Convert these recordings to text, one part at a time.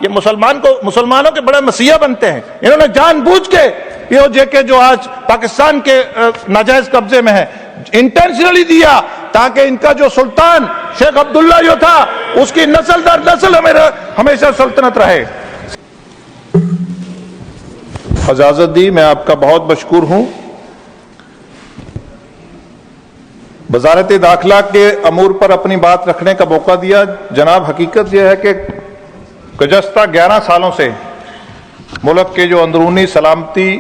ये मुसलमानों के बड़े मसीहा बनते हैं। इन्होंने जानबूझ के पीओजे के जो आज पाकिस्तान के नाजायज कब्जे में है इंटेंशनली दिया ताकि इनका जो सुल्तान शेख अब्दुल्ला जो था उसकी नस्ल दर नस्ल हमेशा सल्तनत रहे। इजाजत दी, मैं आपका बहुत मशकूर हूं। वजारत दाखिला के अमूर पर अपनी बात रखने का मौका दिया। जनाब, हकीकत यह है कि गुज़श्ता 11 सालों से मुल्क के जो अंदरूनी सलामती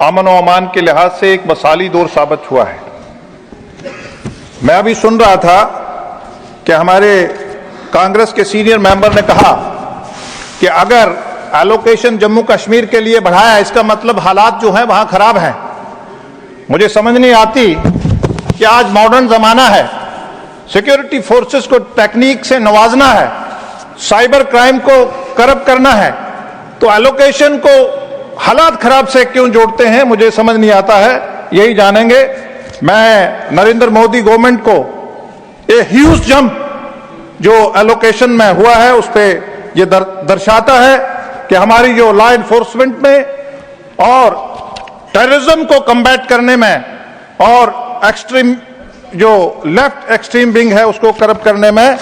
अमन व अमान के लिहाज से एक मसाली दौर साबित हुआ है। मैं अभी सुन रहा था कि हमारे कांग्रेस के सीनियर मेंबर ने कहा कि अगर एलोकेशन जम्मू कश्मीर के लिए बढ़ाया इसका मतलब हालात जो हैं वहां खराब हैं। मुझे समझ नहीं आती कि आज मॉडर्न जमाना है, सिक्योरिटी फोर्सेस को टेक्निक से नवाजना है, साइबर क्राइम को करप्ट करना है, तो एलोकेशन को हालात खराब से क्यों जोड़ते हैं मुझे समझ नहीं आता है। यही जानेंगे। मैं नरेंद्र मोदी गवर्नमेंट को ये ह्यूज जंप जो एलोकेशन में हुआ है उस पर यह दर्शाता है कि हमारी जो लॉ एनफोर्समेंट में और टेररिज्म को कम्बैट करने में और एक्सट्रीम जो लेफ्ट एक्सट्रीम विंग है उसको करप्ट करने में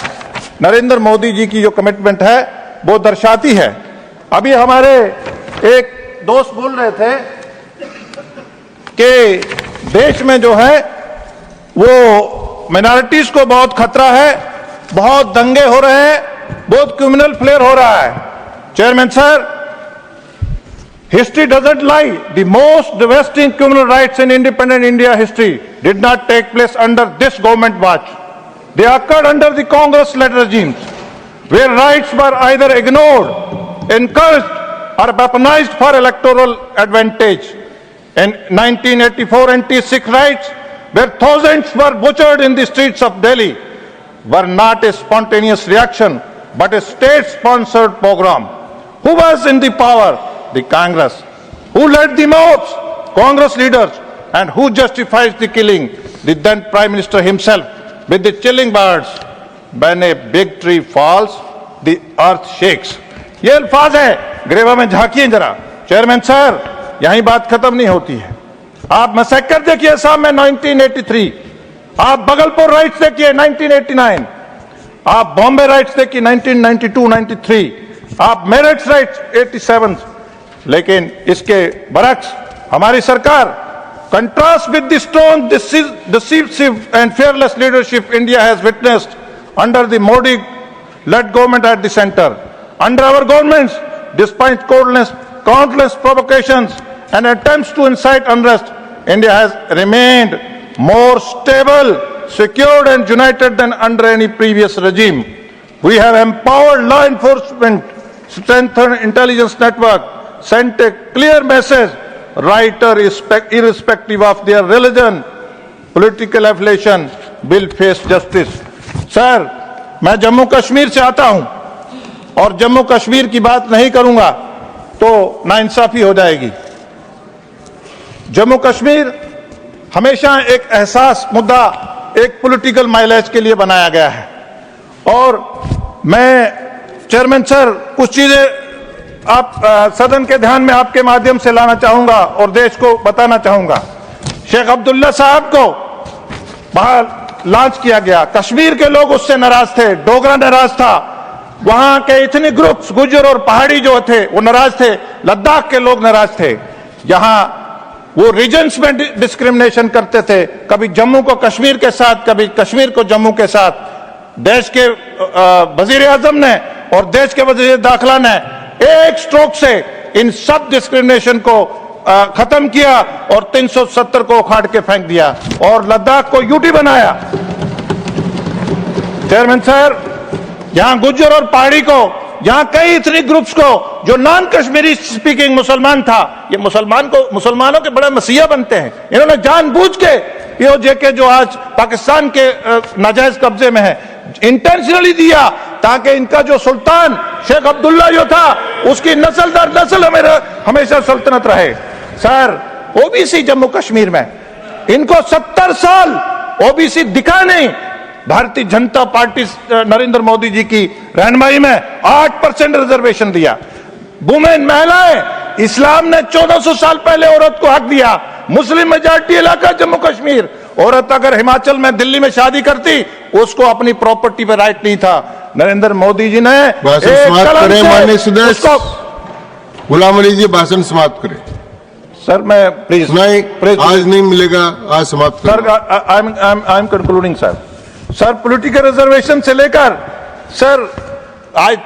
नरेंद्र मोदी जी की जो कमिटमेंट है वो दर्शाती है। अभी हमारे एक दोस्त बोल रहे थे कि देश में जो है वो माइनॉरिटीज को बहुत खतरा है, बहुत दंगे हो रहे हैं, बहुत क्रिमिनल फ्लेयर हो रहा है। Chairman sir, history doesn't lie. The most devastating criminal rights in independent India history did not take place under this government watch. They occurred under the Congress-led regimes, where rights were either ignored, encouraged, or weaponized for electoral advantage. In 1984, anti-Sikh riots, where thousands were butchered in the streets of Delhi, were not a spontaneous reaction, but a state-sponsored pogrom. Who was in the power? The Congress. Who led the mobs? Congress leaders. And who justifies the killing? The then Prime Minister himself, with the chilling words, when a big tree falls, the earth shakes. ये अल्फाज है, ग्रेवा में झांकिए जरा। Chairman sir, यहीं बात खत्म नहीं होती है। आप मैसेकर देखिए असम में 1983, आप बगलपुर राइट्स देखिए 1989, आप बॉम्बे राइट्स देखिए 1992-93, आप मेरठ राइट्स 87। लेकिन इसके बरक्स हमारी सरकार, contrast with the strong decisive and fearless leadership India has witnessed under the Modi-led government at the center. Under our governments, despite countless provocations and attempts to incite unrest, India has remained more stable, secured and united than under any previous regime. We have empowered law enforcement, strengthened intelligence network, sent a clear message, right or irrespective of their religion, political affiliation, will face justice. Sir, मैं जम्मू कश्मीर से आता हूं और जम्मू कश्मीर की बात नहीं करूंगा तो नाइंसाफी हो जाएगी। जम्मू कश्मीर हमेशा एक एहसास मुद्दा, एक पॉलिटिकल माइलेज के लिए बनाया गया है। और मैं चेयरमैन सर कुछ चीजें आप सदन के ध्यान में आपके माध्यम से लाना चाहूंगा और देश को बताना चाहूंगा। शेख अब्दुल्ला साहब को बाहर लॉन्च किया गया, कश्मीर के लोग उससे नाराज थे, डोगरा नाराज था, वहां के इतने ग्रुप्स गुज्जर और पहाड़ी जो थे वो नाराज थे, लद्दाख के लोग नाराज थे। यहां वो रीजन्स में डिस्क्रिमिनेशन करते थे, कभी जम्मू को कश्मीर के साथ, कभी कश्मीर को जम्मू के साथ। देश के वजीर आजम ने और देश के वजीर दाखिला ने एक स्ट्रोक से इन सब डिस्क्रिमिनेशन को खत्म किया और 370 को उखाड़ के फेंक दिया और लद्दाख को यूटी बनाया। चेयरमैन सर, यहां गुज्जर और पहाड़ी को, यहां कई इतने ग्रुप्स को जो नॉन कश्मीरी स्पीकिंग मुसलमान था, ये मुसलमानों के बड़े मसीहा बनते हैं। इन्होंने जानबूझ के पीओजे के जो आज पाकिस्तान के नाजायज कब्जे में है इंटेंशनली दिया ताकि इनका जो सुल्तान शेख अब्दुल्ला जो था उसकी नस्ल दर नस्ल हमेशा सल्तनत रहे। सर, ओबीसी जम्मू कश्मीर में इनको 70 साल ओबीसी दिखा नहीं, भारतीय जनता पार्टी नरेंद्र मोदी जी की रहनुमाई में 8% रिजर्वेशन दिया। वुमेन, महिलाएं, इस्लाम ने 1400 साल पहले औरत को हक दिया। मुस्लिम मेजॉरिटी इलाका जम्मू कश्मीर, औरत अगर हिमाचल में, दिल्ली में शादी करती, उसको अपनी प्रॉपर्टी पे राइट नहीं था। नरेंद्र मोदी जी ने गुलाम अली जी भाषण समाप्त करें। सर मैं प्लीज नहीं, आज नहीं मिलेगा, आज समाप्त sir. I am concluding sir. Sir political reservation से लेकर सर आज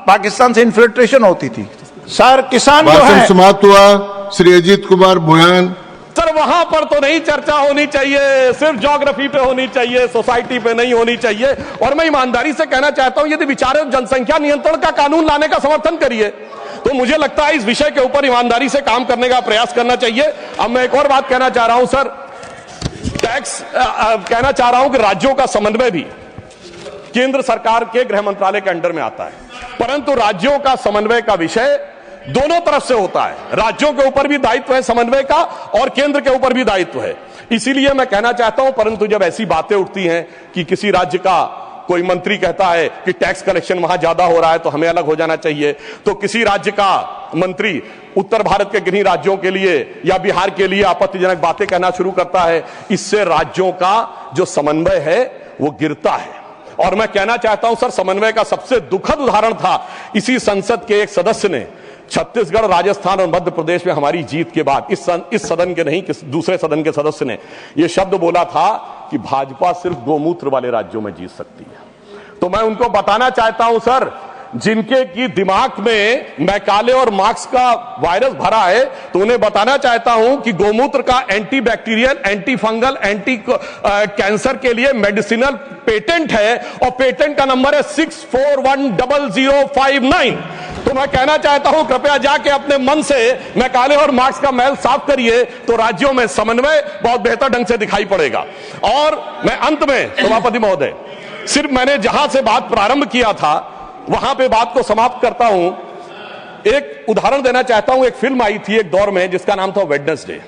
पाकिस्तान से इन्फिल्ट्रेशन होती थी सर। किसान जो है, समाप्त हुआ। श्री अजीत कुमार भुयान। सर वहां पर तो नहीं चर्चा होनी चाहिए, सिर्फ ज्योग्राफी पे होनी चाहिए, सोसाइटी पे नहीं होनी चाहिए। और मैं ईमानदारी से कहना चाहता हूं, यदि विचारक जनसंख्या नियंत्रण का कानून लाने का समर्थन करिए, तो मुझे लगता है इस विषय के ऊपर ईमानदारी से काम करने का प्रयास करना चाहिए। अब मैं एक और बात कहना चाह रहा हूं सर, टैक्स कहना चाह रहा हूं कि राज्यों का समन्वय भी केंद्र सरकार के गृह मंत्रालय के अंडर में आता है, परंतु राज्यों का समन्वय का विषय दोनों तरफ से होता है। राज्यों के ऊपर भी दायित्व है समन्वय का और केंद्र के ऊपर भी दायित्व है। इसीलिए मैं कहना चाहता हूं, परंतु जब ऐसी बातें उठती हैं कि किसी राज्य का कोई मंत्री कहता है कि टैक्स कलेक्शन वहां ज्यादा हो रहा है तो हमें अलग हो जाना चाहिए, तो किसी राज्य का मंत्री उत्तर भारत के किन्हीं राज्यों के लिए या बिहार के लिए आपत्तिजनक बातें कहना शुरू करता है, इससे राज्यों का जो समन्वय है वो गिरता है। और मैं कहना चाहता हूं सर, समन्वय का सबसे दुखद उदाहरण था इसी संसद के एक सदस्य ने छत्तीसगढ़, राजस्थान और मध्य प्रदेश में हमारी जीत के बाद इस सदन के नहीं, दूसरे सदन के सदस्य ने यह शब्द बोला था कि भाजपा सिर्फ गोमूत्र वाले राज्यों में जीत सकती है। तो मैं उनको बताना चाहता हूं सर, जिनके की दिमाग में मैकाले और मार्क्स का वायरस भरा है, तो उन्हें बताना चाहता हूं कि गोमूत्र का anti bacterial, anti fungal, anti cancer के लिए मेडिसिनल पेटेंट है और पेटेंट का नंबर है 64100059। तो मैं कहना चाहता हूं, कृपया जाके अपने मन से मैकाले और मार्क्स का मैल साफ करिए, तो राज्यों में समन्वय बहुत बेहतर ढंग से दिखाई पड़ेगा। और मैं अंत में सभापति महोदय, सिर्फ मैंने जहां से बात प्रारंभ किया था वहां पे बात को समाप्त करता हूं। एक उदाहरण देना चाहता हूं। एक फिल्म आई थी एक दौर में जिसका नाम था वेडनेसडे,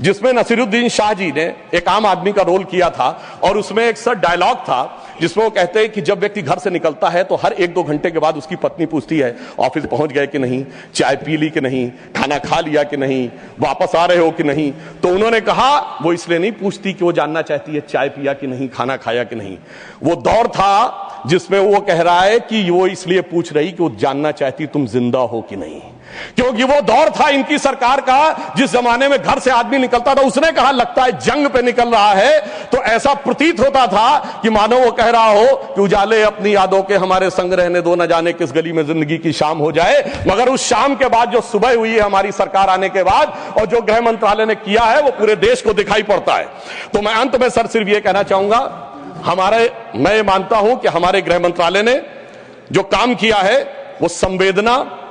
जिसमें नसीरुद्दीन शाह जी ने एक आम आदमी का रोल किया था और उसमें एक सर डायलॉग था जिसमें वो कहते हैं कि जब व्यक्ति घर से निकलता है तो हर 1-2 घंटे के बाद उसकी पत्नी पूछती है ऑफिस पहुंच गए कि नहीं, चाय पी ली कि नहीं, खाना खा लिया कि नहीं, वापस आ रहे हो कि नहीं। तो उन्होंने कहा वो इसलिए नहीं पूछती कि वो जानना चाहती है चाय पिया कि नहीं, खाना खाया कि नहीं। वो दौर था जिसमें वो कह रहा है कि वो इसलिए पूछ रही कि वो जानना चाहती तुम जिंदा हो कि नहीं, क्योंकि वो दौर था इनकी सरकार का जिस जमाने में घर से आदमी निकलता था, उसने कहा लगता है जंग पे निकल रहा है। तो ऐसा प्रतीत होता था कि मानो वो कह रहा हो कि उजाले अपनी यादों के हमारे संग रहने दो, न जाने किस गली में जिंदगी की शाम हो जाए। मगर उस शाम के बाद जो सुबह हुई है हमारी सरकार आने के बाद और जो गृह मंत्रालय ने किया है वो पूरे देश को दिखाई पड़ता है। तो मैं अंत में सर सिर्फ ये कहना चाहूंगा, मैं मानता हूं कि हमारे गृह मंत्रालय ने जो काम किया है वो संवेदना